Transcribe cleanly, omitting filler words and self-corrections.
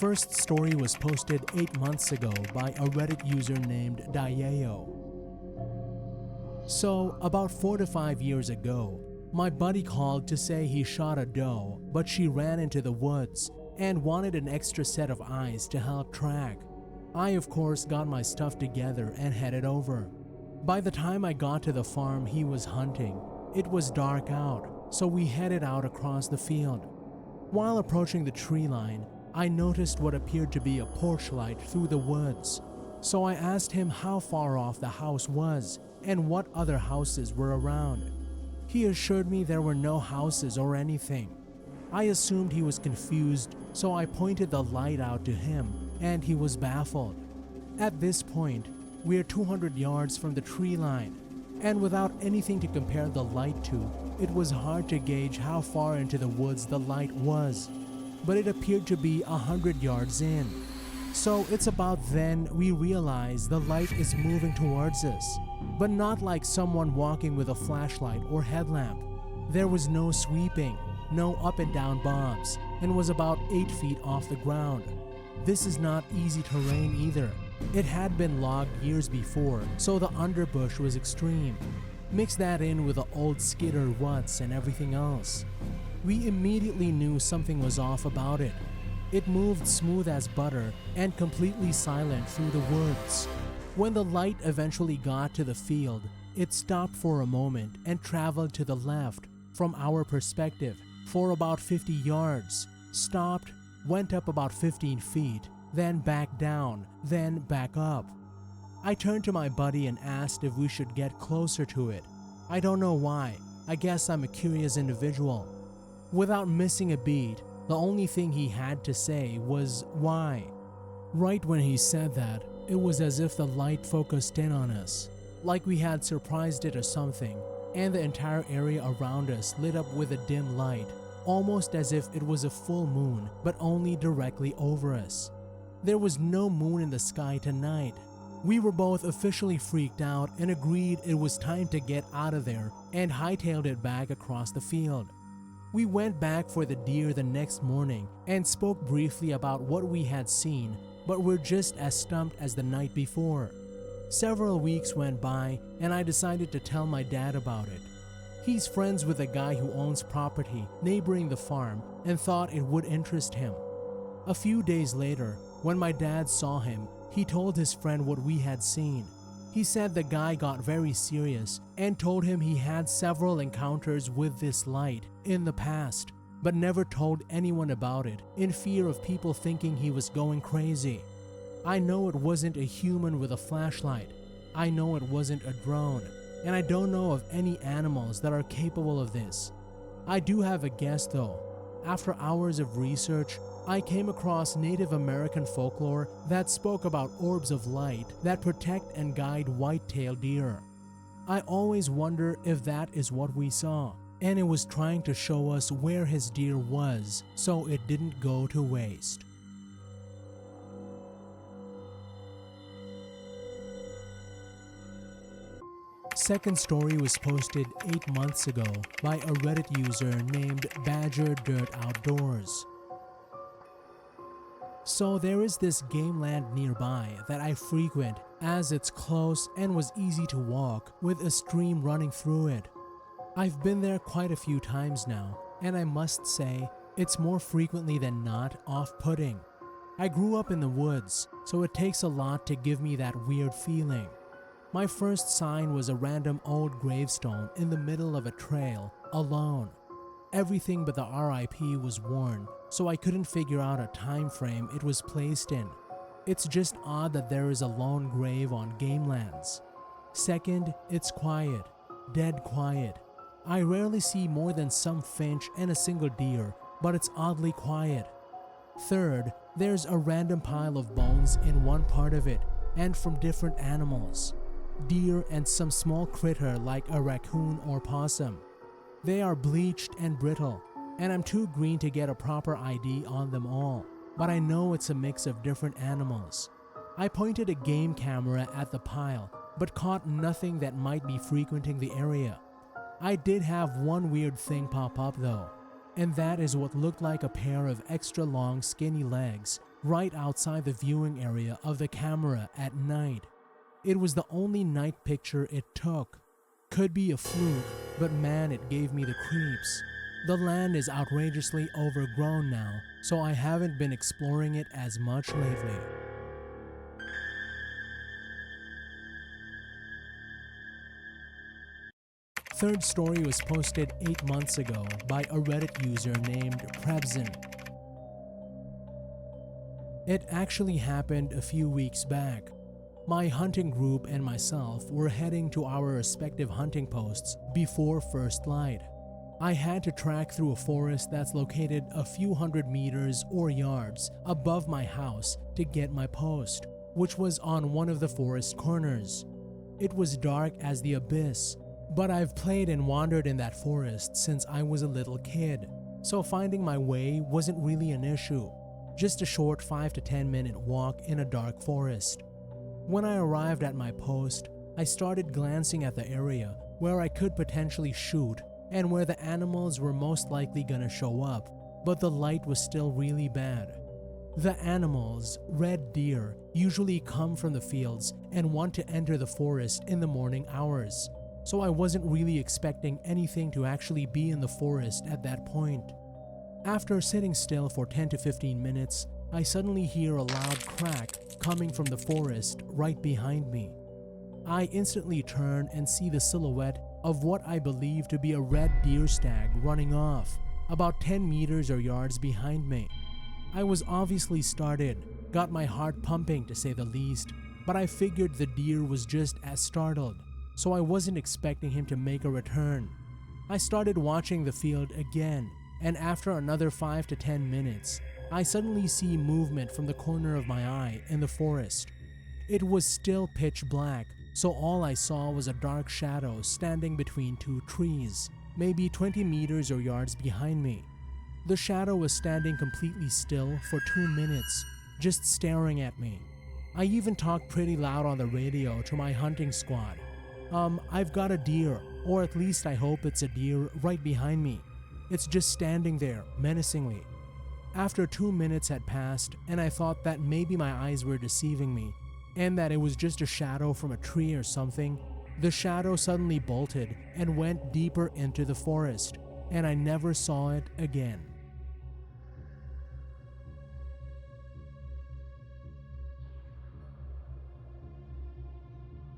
first story was posted 8 months ago by a Reddit user named Dieo. So, about 4 to 5 years ago, my buddy called to say he shot a doe, but she ran into the woods and wanted an extra set of eyes to help track. I, of course, got my stuff together and headed over. By the time I got to the farm he was hunting, it was dark out, so we headed out across the field. While approaching the tree line, I noticed what appeared to be a porch light through the woods. So I asked him how far off the house was and what other houses were around. He assured me there were no houses or anything. I assumed he was confused, so I pointed the light out to him, and he was baffled. At this point, we're 200 yards from the tree line, and without anything to compare the light to, it was hard to gauge how far into the woods the light was, but it appeared to be 100 yards in. So it's about then we realize the light is moving towards us, but not like someone walking with a flashlight or headlamp. There was no sweeping, no up and down bobs, and was about 8 feet off the ground. This is not easy terrain either. It had been logged years before, so the underbush was extreme. Mix that in with the old skidder ruts and everything else. We immediately knew something was off about it. It moved smooth as butter and completely silent through the woods. When the light eventually got to the field, it stopped for a moment and traveled to the left, from our perspective, for about 50 yards, stopped, went up about 15 feet, then back down, then back up. I turned to my buddy and asked if we should get closer to it. I don't know why. I guess I'm a curious individual. Without missing a beat, the only thing he had to say was, "Why?" Right when he said that, it was as if the light focused in on us, like we had surprised it or something, and the entire area around us lit up with a dim light, almost as if it was a full moon, but only directly over us. There was no moon in the sky tonight. We were both officially freaked out and agreed it was time to get out of there and hightailed it back across the field. We went back for the deer the next morning and spoke briefly about what we had seen, but were just as stumped as the night before. Several weeks went by and I decided to tell my dad about it. He's friends with a guy who owns property neighboring the farm and thought it would interest him. A few days later, when my dad saw him, he told his friend what we had seen. He said the guy got very serious and told him he had several encounters with this light in the past, but never told anyone about it in fear of people thinking he was going crazy. I know it wasn't a human with a flashlight. I know it wasn't a drone, and I don't know of any animals that are capable of this. I do have a guess though. After hours of research, I came across Native American folklore that spoke about orbs of light that protect and guide white-tailed deer. I always wonder if that is what we saw, and it was trying to show us where his deer was so it didn't go to waste. Second story was posted 8 months ago by a Reddit user named Badger Dirt Outdoors. So there is this game land nearby that I frequent as it's close and was easy to walk with a stream running through it. I've been there quite a few times now, and I must say it's more frequently than not off-putting. I grew up in the woods, so it takes a lot to give me that weird feeling. My first sign was a random old gravestone in the middle of a trail, alone. Everything but the RIP was worn, so I couldn't figure out a time frame it was placed in. It's just odd that there is a lone grave on game lands. Second, it's quiet, dead quiet. I rarely see more than some finch and a single deer, but it's oddly quiet. Third, there's a random pile of bones in one part of it, and from different animals. Deer and some small critter like a raccoon or possum. They are bleached and brittle, and I'm too green to get a proper ID on them all, but I know it's a mix of different animals. I pointed a game camera at the pile, but caught nothing that might be frequenting the area. I did have one weird thing pop up though, and that is what looked like a pair of extra long skinny legs right outside the viewing area of the camera at night. It was the only night picture it took. Could be a fluke, but man, it gave me the creeps. The land is outrageously overgrown now, so I haven't been exploring it as much lately. Third story was posted 8 months ago by a Reddit user named Prebzen. It actually happened a few weeks back. My hunting group and myself were heading to our respective hunting posts before first light. I had to trek through a forest that's located a few hundred meters or yards above my house to get my post, which was on one of the forest corners. It was dark as the abyss, but I've played and wandered in that forest since I was a little kid, so finding my way wasn't really an issue. Just a short 5 to 10 minute walk in a dark forest. When I arrived at my post, I started glancing at the area where I could potentially shoot and where the animals were most likely gonna show up, but the light was still really bad. The animals, red deer, usually come from the fields and want to enter the forest in the morning hours, so I wasn't really expecting anything to actually be in the forest at that point. After sitting still for 10 to 15 minutes, I suddenly hear a loud crack coming from the forest right behind me. I instantly turn and see the silhouette of what I believe to be a red deer stag running off, about 10 meters or yards behind me. I was obviously startled, got my heart pumping to say the least, but I figured the deer was just as startled, so I wasn't expecting him to make a return. I started watching the field again, and after another 5 to 10 minutes, I suddenly see movement from the corner of my eye in the forest. It was still pitch black, so all I saw was a dark shadow standing between two trees, maybe 20 meters or yards behind me. The shadow was standing completely still for 2 minutes, just staring at me. I even talked pretty loud on the radio to my hunting squad. I've got a deer, or at least I hope it's a deer right behind me. It's just standing there, menacingly. After 2 minutes had passed, and I thought that maybe my eyes were deceiving me, and that it was just a shadow from a tree or something, the shadow suddenly bolted and went deeper into the forest, and I never saw it again.